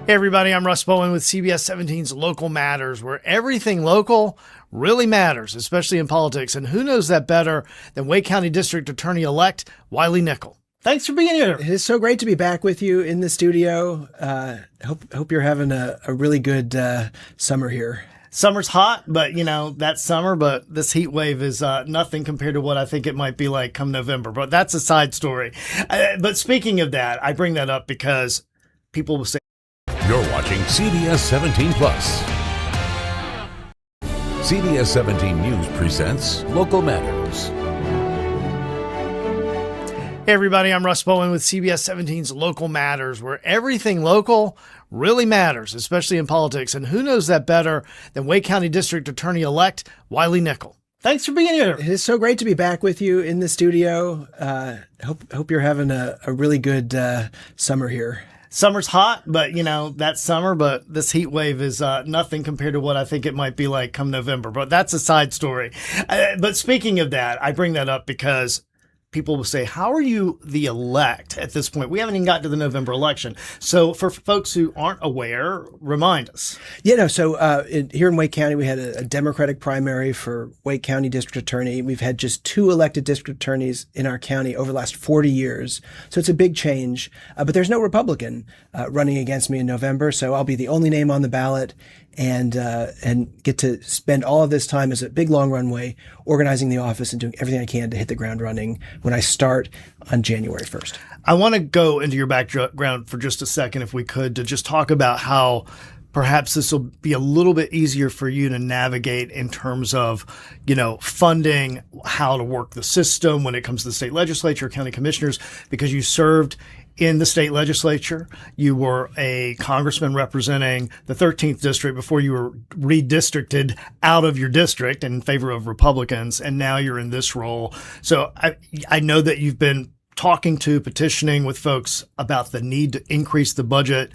Hey everybody, I'm Russ Bowen with CBS17's Local Matters, where everything local really matters, especially in politics. And who knows that better than Wake County District Attorney-elect Wiley Nickel. Thanks for being here. It is so great to be back with you in the studio. Hope you're having a really good summer here. Summer's hot, but that's summer, but this heat wave is nothing compared to what I think it might be like come November. But that's a side story. But speaking of that, I bring that up because people will say, you're watching CBS 17 Plus. CBS 17 News presents Local Matters. Hey everybody, I'm Russ Bowen with CBS17's Local Matters, where everything local really matters, especially in politics. And who knows that better than Wake County District Attorney-elect Wiley Nickel. Thanks for being here. It is so great to be back with you in the studio. Hope you're having a really good summer here. Summer's hot, but that's summer, but this heat wave is nothing compared to what I think it might be like come November. But that's a side story. But speaking of that, I bring that up because people will say, how are you the elect at this point? We haven't even got to the November election. So for folks who aren't aware, remind us. So here in Wake County, we had a Democratic primary for Wake County District Attorney. We've had just 2 elected district attorneys in our county over the last 40 years. So it's a big change. But there's no Republican running against me in November. So I'll be the only name on the ballot and get to spend all of this time as a big long runway organizing the office and doing everything I can to hit the ground running when I start on January 1st. I want to go into your background for just a second, if we could, to just talk about how perhaps this will be a little bit easier for you to navigate in terms of, funding, how to work the system when it comes to the state legislature, county commissioners, because you served in the state legislature. You were a congressman representing the 13th district before you were redistricted out of your district in favor of Republicans. And now you're in this role. So I know that you've been petitioning with folks about the need to increase the budget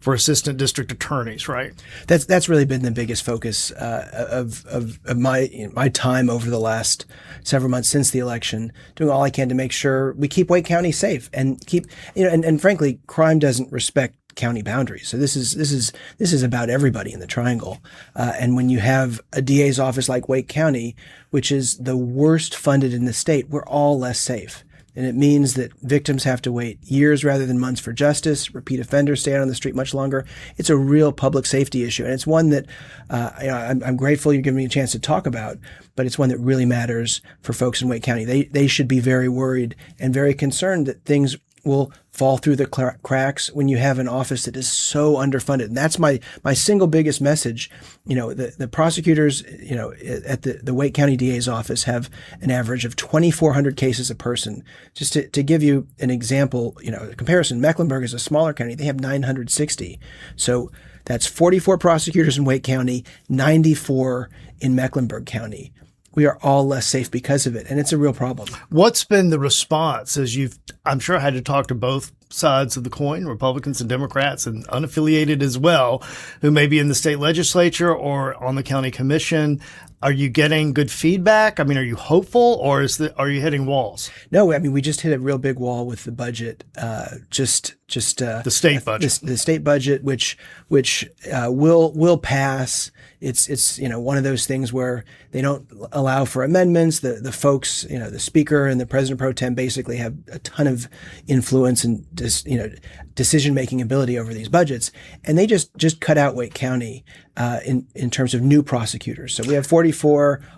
for assistant district attorneys, right? That's really been the biggest focus of my time over the last several months since the election, doing all I can to make sure we keep Wake County safe and keep, and frankly, crime doesn't respect county boundaries. So this is about everybody in the triangle. And when you have a DA's office like Wake County, which is the worst funded in the state, we're all less safe. And it means that victims have to wait years rather than months for justice. Repeat offenders stay out on the street much longer. It's a real public safety issue. And it's one that I'm grateful you're giving me a chance to talk about, but it's one that really matters for folks in Wake County. They should be very worried and very concerned that things will fall through the cracks when you have an office that is so underfunded. And that's my single biggest message. The prosecutors, at the Wake County DA's office have an average of 2,400 cases a person. Just to give you an example, a comparison, Mecklenburg is a smaller county. They have 960. So that's 44 prosecutors in Wake County, 94 in Mecklenburg County. We are all less safe because of it, and it's a real problem. What's been the response as I'm sure, had to talk to both sides of the coin, Republicans and Democrats, and unaffiliated as well, who may be in the state legislature or on the county commission? Are you getting good feedback? I mean, are you hopeful, or are you hitting walls? No, we just hit a real big wall with the budget. The state budget, the state budget, which will pass. It's one of those things where they don't allow for amendments. The folks, the speaker and the president pro tem basically have a ton of influence and decision making ability over these budgets, and they just cut out Wake County in terms of new prosecutors. So we have 44.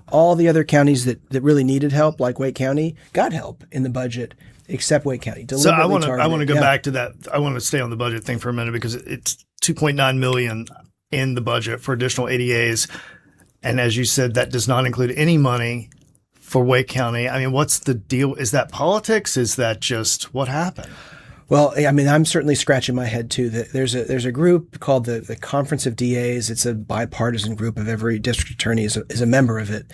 All the other counties that really needed help, like Wake County, got help in the budget, except Wake County. So I want to go back to that. I want to stay on the budget thing for a minute because it's $2.9 million in the budget for additional ADAs. And as you said, that does not include any money for Wake County. I mean, what's the deal? Is that politics? Is that just what happened? Well, I'm certainly scratching my head too. There's a group called the Conference of DAs. It's a bipartisan group of every district attorney is a member of it,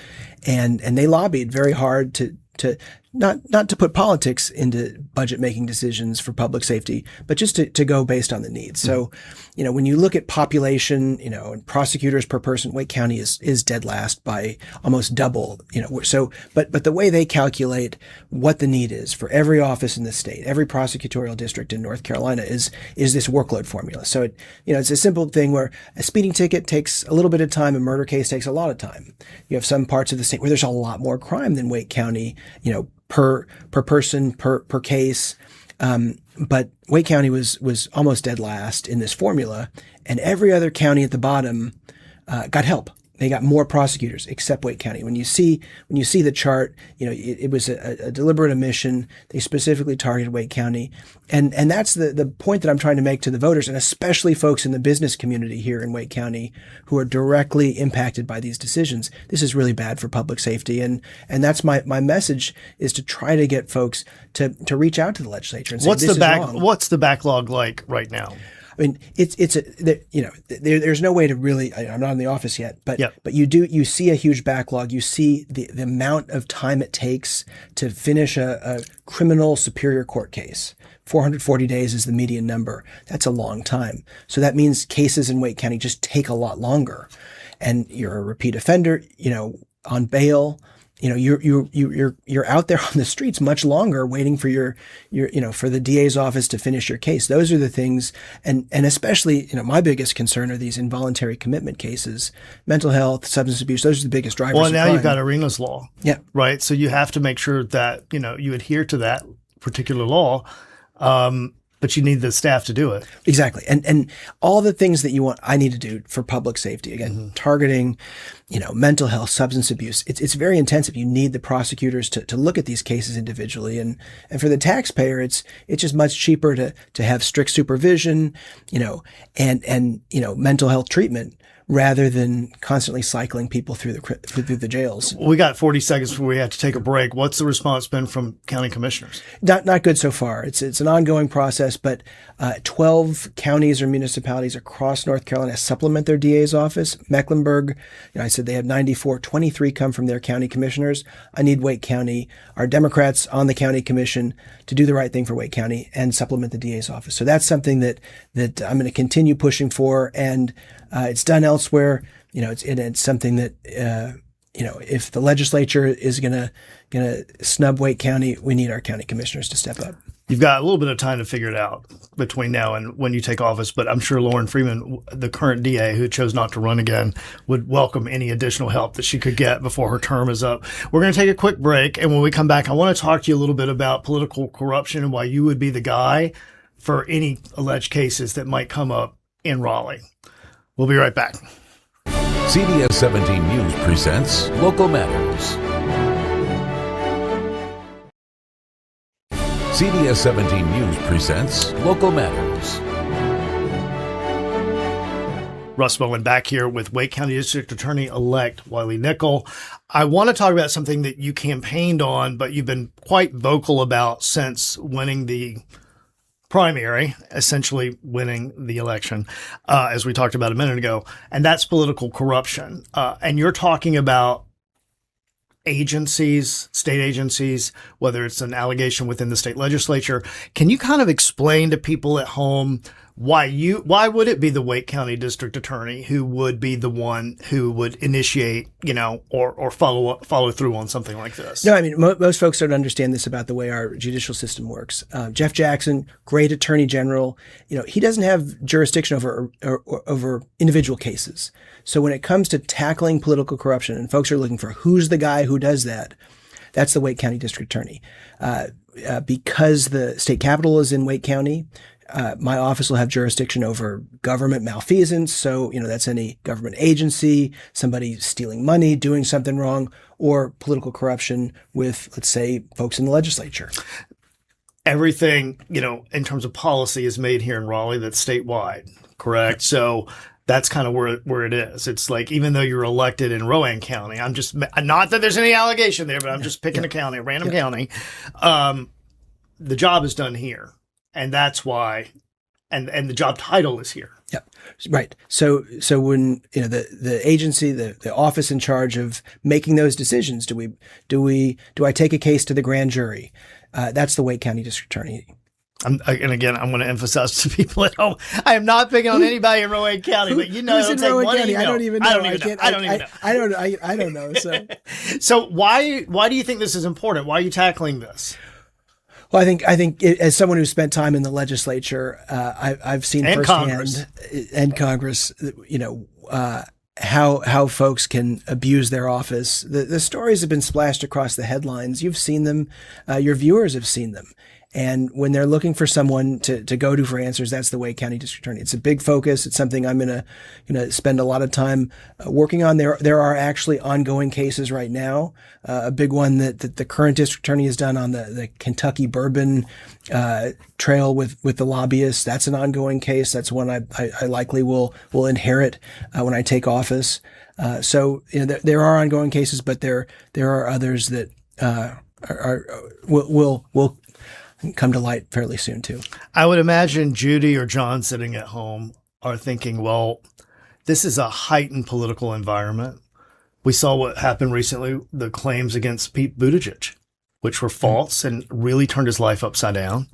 and they lobbied very hard to not to put politics into budget making decisions for public safety, but just to go based on the needs. So, when you look at population, and prosecutors per person, Wake County is dead last by almost double, so, but the way they calculate what the need is for every office in the state, every prosecutorial district in North Carolina is this workload formula. So it's a simple thing where a speeding ticket takes a little bit of time, a murder case takes a lot of time. You have some parts of the state where there's a lot more crime than Wake County, per person, per case. But Wake County was almost dead last in this formula, and every other county at the bottom got help. They got more prosecutors, except Wake County. When you see the chart, it was a deliberate omission. They specifically targeted Wake County, and that's the point that I'm trying to make to the voters, and especially folks in the business community here in Wake County who are directly impacted by these decisions. This is really bad for public safety, and that's my message is to try to get folks to reach out to the legislature and say what's the backlog like right now? I mean, there's no way to really, I'm not in the office yet, but you see a huge backlog. You see the amount of time it takes to finish a criminal superior court case. 440 days is the median number. That's a long time. So that means cases in Wake County just take a lot longer. And you're a repeat offender, on bail. You're out there on the streets much longer waiting for your for the DA's office to finish your case. Those are the things. And especially, my biggest concern are these involuntary commitment cases, mental health, substance abuse. Those are the biggest drivers. Well, of now crime. You've got Arena's law. Yeah. Right. So you have to make sure that, you adhere to that particular law. But you need the staff to do it. Exactly. And all the things that I need to do for public safety, again, targeting, mental health, substance abuse. It's very intensive. You need the prosecutors to look at these cases individually. And for the taxpayer, it's just much cheaper to have strict supervision, and mental health treatment rather than constantly cycling people through the jails. We got 40 seconds before we have to take a break. What's the response been from county commissioners? Not good so far. It's an ongoing process, but 12 counties or municipalities across North Carolina supplement their DA's office. Mecklenburg, I said they have 94, 23 come from their county commissioners. I need Wake County, our Democrats on the county commission, to do the right thing for Wake County and supplement the DA's office. So that's something that I'm going to continue pushing for, and it's done elsewhere. It's something that if the legislature is gonna snub Wake County, we need our county commissioners to step up. You've got a little bit of time to figure it out between now and when you take office, but I'm sure Lauren Freeman, the current DA who chose not to run again, would welcome any additional help that she could get before her term is up. We're going to take a quick break, and when we come back, I want to talk to you a little bit about political corruption and why you would be the guy for any alleged cases that might come up in Raleigh. We'll be right back. CBS17 News presents Local Matters. CBS17 News presents Local Matters. Russ Bowen back here with Wake County District Attorney-elect Wiley Nickel. I want to talk about something that you campaigned on, but you've been quite vocal about since winning the primary, essentially winning the election, as we talked about a minute ago, and that's political corruption. And you're talking about agencies, state agencies, whether it's an allegation within the state legislature. Can you kind of explain to people at home why would it be the Wake County District Attorney who would be the one who would initiate, or follow through on something like this? No, I mean, most folks don't understand this about the way our judicial system works. Jeff Jackson, great attorney general, he doesn't have jurisdiction over individual cases. So when it comes to tackling political corruption, and folks are looking for who's the guy who does that, that's the Wake County District Attorney. Because the state capital is in Wake County, my office will have jurisdiction over government malfeasance. So, that's any government agency, somebody stealing money, doing something wrong, or political corruption with, let's say, folks in the legislature. Everything, in terms of policy is made here in Raleigh that's statewide, correct? So that's kind of where it is. It's like, even though you're elected in Rowan County, I'm just, not that there's any allegation there, but I'm just picking a county, a random county. The job is done here. And that's why and the job title is here. Yeah, right. So when the agency, the office in charge of making those decisions, do I take a case to the grand jury? That's the Wake County District Attorney. And again, I'm going to emphasize to people at home, I am not picking on anybody in Rowan County, but who's in Rowan County? I don't even know. I don't know. So why do you think this is important? Why are you tackling this? Well, I think as someone who's spent time in the legislature, I've seen and firsthand Congress. And Congress, how folks can abuse their office. The stories have been splashed across the headlines. You've seen them. Your viewers have seen them. And when they're looking for someone to go to for answers, that's the Wake County District Attorney. It's a big focus. It's something I'm going to spend a lot of time working on. There are actually ongoing cases right now. A big one that the current district attorney has done on the Kentucky bourbon trail with the lobbyists. That's an ongoing case. That's one I likely will inherit when I take office. So there are ongoing cases, but there are others that will come to light fairly soon too. I would imagine Judy or John sitting at home are thinking, well, this is a heightened political environment. We saw what happened recently, the claims against Pete Buttigieg, which were false and really turned his life upside down.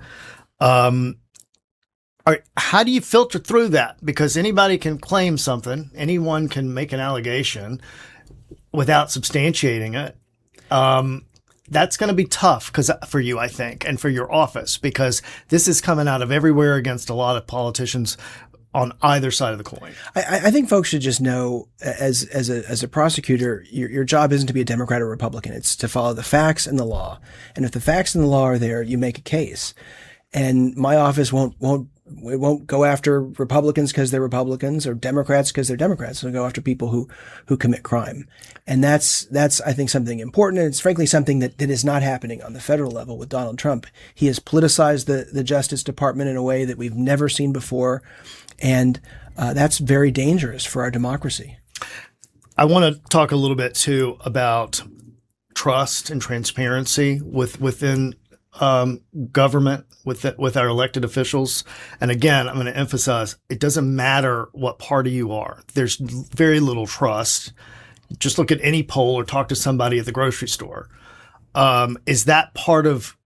How do you filter through that? Because anybody can claim something. Anyone can make an allegation without substantiating it. That's going to be tough for you, I think, and for your office, because this is coming out of everywhere against a lot of politicians on either side of the coin. I think folks should just know, as a prosecutor, your job isn't to be a Democrat or Republican. It's to follow the facts and the law. And if the facts and the law are there, you make a case. And my office won't go after Republicans because they're Republicans or Democrats because they're Democrats. It'll go after people who commit crime. And that's I think something important. And it's frankly something that is not happening on the federal level with Donald Trump. He has politicized the Justice Department in a way that we've never seen before. And that's very dangerous for our democracy. I want to talk a little bit too about trust and transparency within government, with our elected officials. And again, I'm going to emphasize, it doesn't matter what party you are. There's very little trust. Just look at any poll or talk to somebody at the grocery store. Is that part of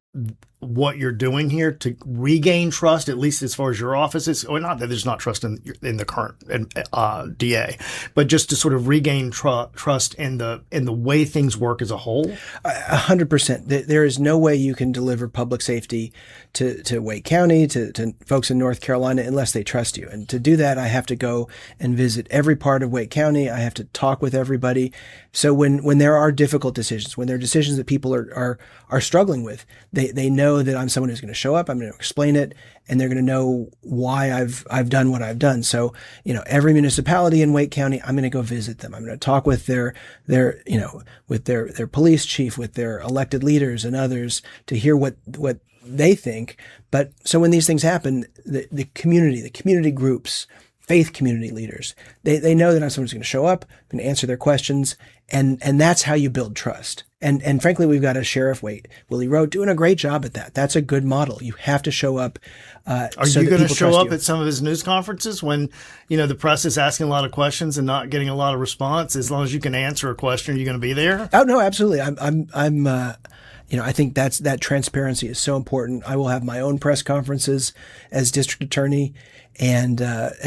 what you're doing here to regain trust, at least as far as your office is? Or not that there's not trust in the current DA, but just to sort of regain trust in the way things work as a whole? 100%. There is no way you can deliver public safety to Wake County, to folks in North Carolina, unless they trust you. And to do that, I have to go and visit every part of Wake County. I have to talk with everybody. So when there are difficult decisions, when there are decisions that people are struggling with, they know that I'm someone who's going to show up. I'm going to explain it, and they're going to know why I've done what I've done. So, every municipality in Wake County, I'm going to go visit them. I'm going to talk with their police chief, with their elected leaders and others to hear what they think. But so when these things happen, the community groups, faith community leaders, they know that I'm someone who's going to show up, going to answer their questions, and that's how you build trust. And frankly, we've got a sheriff, Willie Rowe, doing a great job at that. That's a good model. You have to show up. Are you going to show up at some of his news conferences when, the press is asking a lot of questions and not getting a lot of response? As long as you can answer a question, are you going to be there? Oh, no, absolutely. I think that transparency is so important. I will have my own press conferences as district attorney and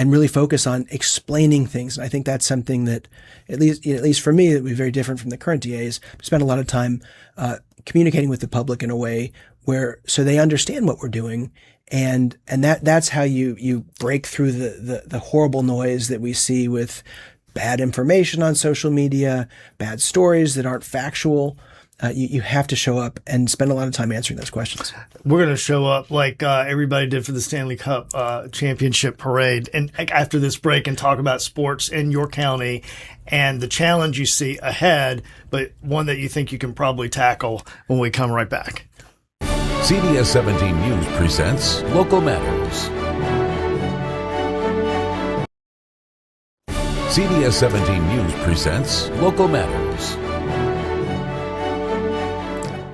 really focus on explaining things. And I think that's something that, at least for me, that would be very different from the current DAs. I spend a lot of time communicating with the public in a way so they understand what we're doing. And that's how you break through the horrible noise that we see with bad information on social media, bad stories that aren't factual. You have to show up and spend a lot of time answering those questions. We're going to show up like everybody did for the Stanley Cup championship parade, and after this break, and talk about sports in your county and the challenge you see ahead, but one that you think you can probably tackle when we come right back. CBS17 News presents Local Matters. CBS17 News presents Local Matters.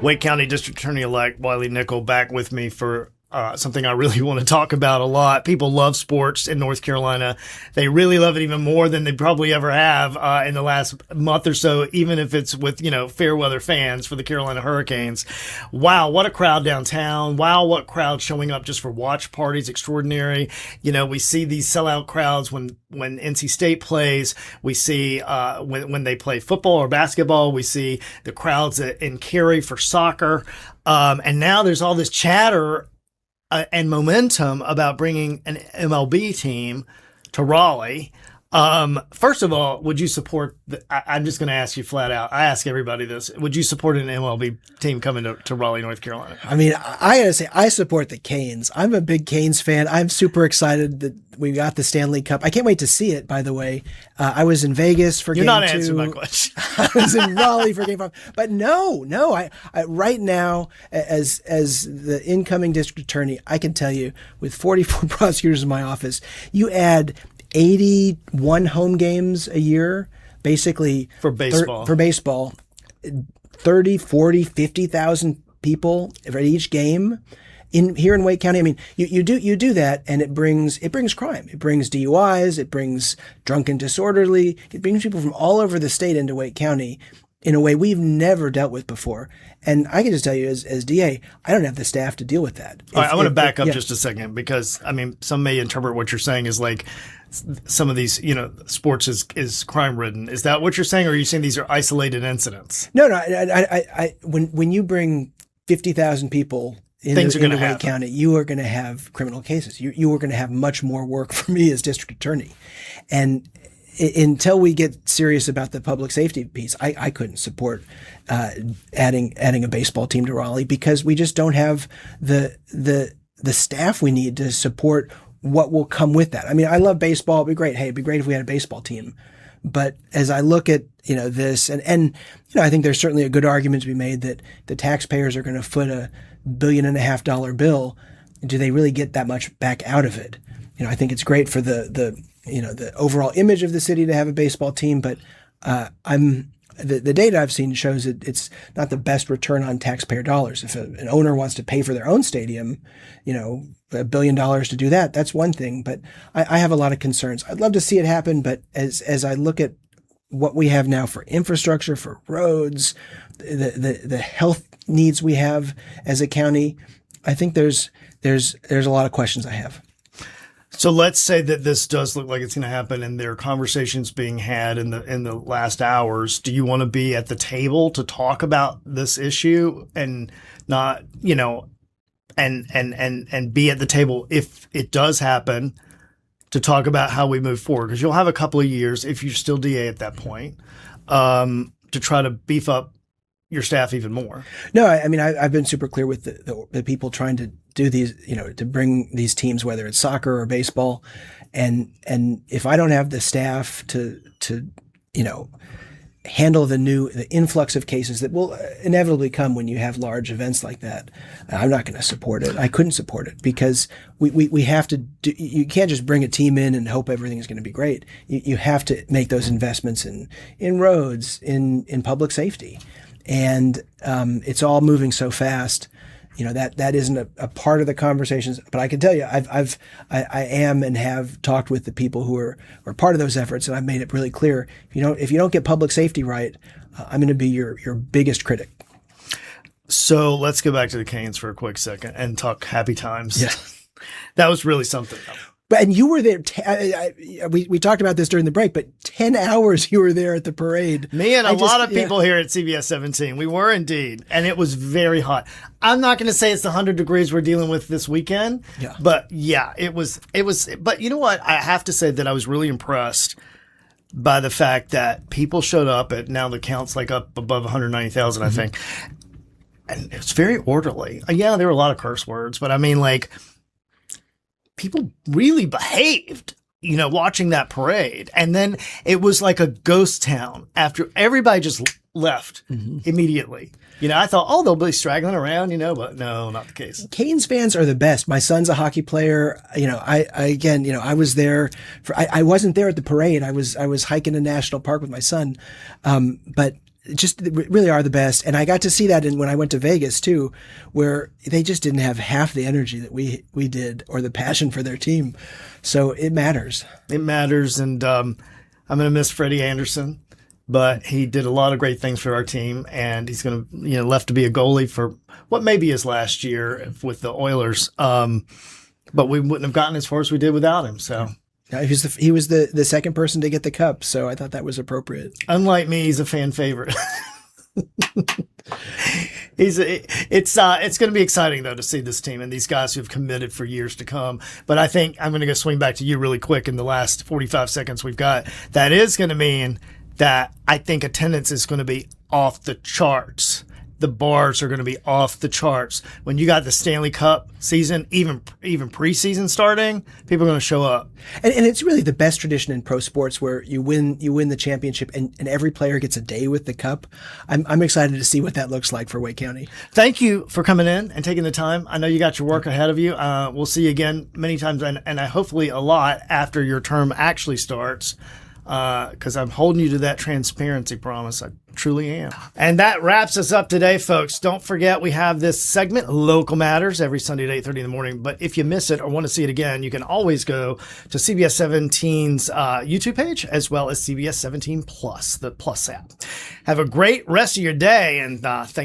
Wake County District Attorney-elect Wiley Nickel back with me for something I really want to talk about a lot. People love sports in North Carolina. They really love it even more than they probably ever have in the last month or so, even if it's with, fair weather fans for the Carolina Hurricanes. Wow, what a crowd downtown. Wow, what crowd showing up just for watch parties. Extraordinary. We see these sellout crowds when NC State plays. We see when they play football or basketball. We see the crowds in Cary for soccer. And now there's all this chatter and momentum about bringing an MLB team to Raleigh. First of all, would you support I'm just going to ask you flat out. I ask everybody this. Would you support an MLB team coming to Raleigh, North Carolina? I mean, I got to say, I support the Canes. I'm a big Canes fan. I'm super excited that we got the Stanley Cup. I can't wait to see it, by the way. I was in Vegas for Game 2. You're not answering my question. I was in Raleigh for Game 5. But no. I right now, as the incoming district attorney, I can tell you, with 44 prosecutors in my office, you add 81 home games a year, basically for baseball. 30, 40, 50,000 people at each game here in Wake County. I mean, you do that, and it brings crime. It brings DUIs. It brings drunk and disorderly. It brings people from all over the state into Wake County in a way we've never dealt with before. And I can just tell you, as DA, I don't have the staff to deal with that. All right, I want to back up just a second, because some may interpret what you're saying as like some of these, sports is crime ridden. Is that what you're saying, or are you saying these are isolated incidents? No. When you bring 50,000 people into Wake County, you are going to have criminal cases. You are going to have much more work for me as district attorney, and until we get serious about the public safety piece, I couldn't support adding a baseball team to Raleigh, because we just don't have the staff we need to support what will come with that. I mean, I love baseball. It'd be great. Hey, it'd be great if we had a baseball team. But as I look at this, and I think there's certainly a good argument to be made that the taxpayers are going to foot $1.5 billion bill. Do they really get that much back out of it? I think it's great for the overall image of the city to have a baseball team, but the data I've seen shows that it's not the best return on taxpayer dollars. If an owner wants to pay for their own stadium, $1 billion to do that, that's one thing. But I have a lot of concerns. I'd love to see it happen, but as I look at what we have now for infrastructure, for roads, the health needs we have as a county, I think there's a lot of questions I have. So let's say that this does look like it's going to happen, and there are conversations being had in the last hours. Do you want to be at the table to talk about this issue and not, and be at the table if it does happen, to talk about how we move forward? Because you'll have a couple of years, if you're still DA at that point, to try to beef up your staff even more. No, I mean, I've been super clear with the people trying to do these, to bring these teams, whether it's soccer or baseball. And if I don't have the staff to handle the influx of cases that will inevitably come when you have large events like that, I'm not going to support it. I couldn't support it, because we have to do, you can't just bring a team in and hope everything is going to be great. You have to make those investments in roads, in public safety. And it's all moving so fast, that isn't a part of the conversations. But I can tell you, I am and have talked with the people who are part of those efforts, and I've made it really clear: if you don't get public safety right, I'm going to be your biggest critic. So let's go back to the Canes for a quick second and talk happy times. Yeah, that was really something. And you were there. We talked about this during the break, but 10 hours you were there at the parade. Me and a lot of people here at CBS17. We were indeed. And it was very hot. I'm not going to say it's the 100 degrees we're dealing with this weekend. Yeah. But yeah, it was. But you know what? I have to say that I was really impressed by the fact that people showed up at, now the count's like up above 190,000, I think. And it's very orderly. Yeah, there were a lot of curse words, but I mean, like, people really behaved, watching that parade. And then it was like a ghost town after everybody just left immediately. I thought, they'll be straggling around, but no, not the case. Canes fans are the best. My son's a hockey player. I was there I wasn't there at the parade. I was hiking in National Park with my son. But just really are the best. And I got to see that when I went to Vegas too, where they just didn't have half the energy that we did, or the passion for their team. So it matters. It matters. And I'm going to miss Freddie Anderson, but he did a lot of great things for our team, and he's going to, left to be a goalie for what may be his last year with the Oilers. But we wouldn't have gotten as far as we did without him. So. He was the second person to get the cup, so I thought that was appropriate. Unlike me, he's a fan favorite. It's going to be exciting though to see this team and these guys who've committed for years to come. But I think I'm going to go swing back to you really quick in the last 45 seconds we've got. That is going to mean that I think attendance is going to be off the charts. The bars are going to be off the charts. When you got the Stanley Cup season, even preseason starting, people are going to show up. And it's really the best tradition in pro sports, where you win the championship and every player gets a day with the cup. I'm excited to see what that looks like for Wake County. Thank you for coming in and taking the time. I know you got your work ahead of you. We'll see you again many times, and hopefully a lot after your term actually starts. Because I'm holding you to that transparency promise. I truly am. And that wraps us up today, folks. Don't forget, we have this segment, Local Matters, every Sunday at 8:30 in the morning. But if you miss it or want to see it again, you can always go to CBS17's YouTube page, as well as CBS17 Plus, the Plus app. Have a great rest of your day, and thanks.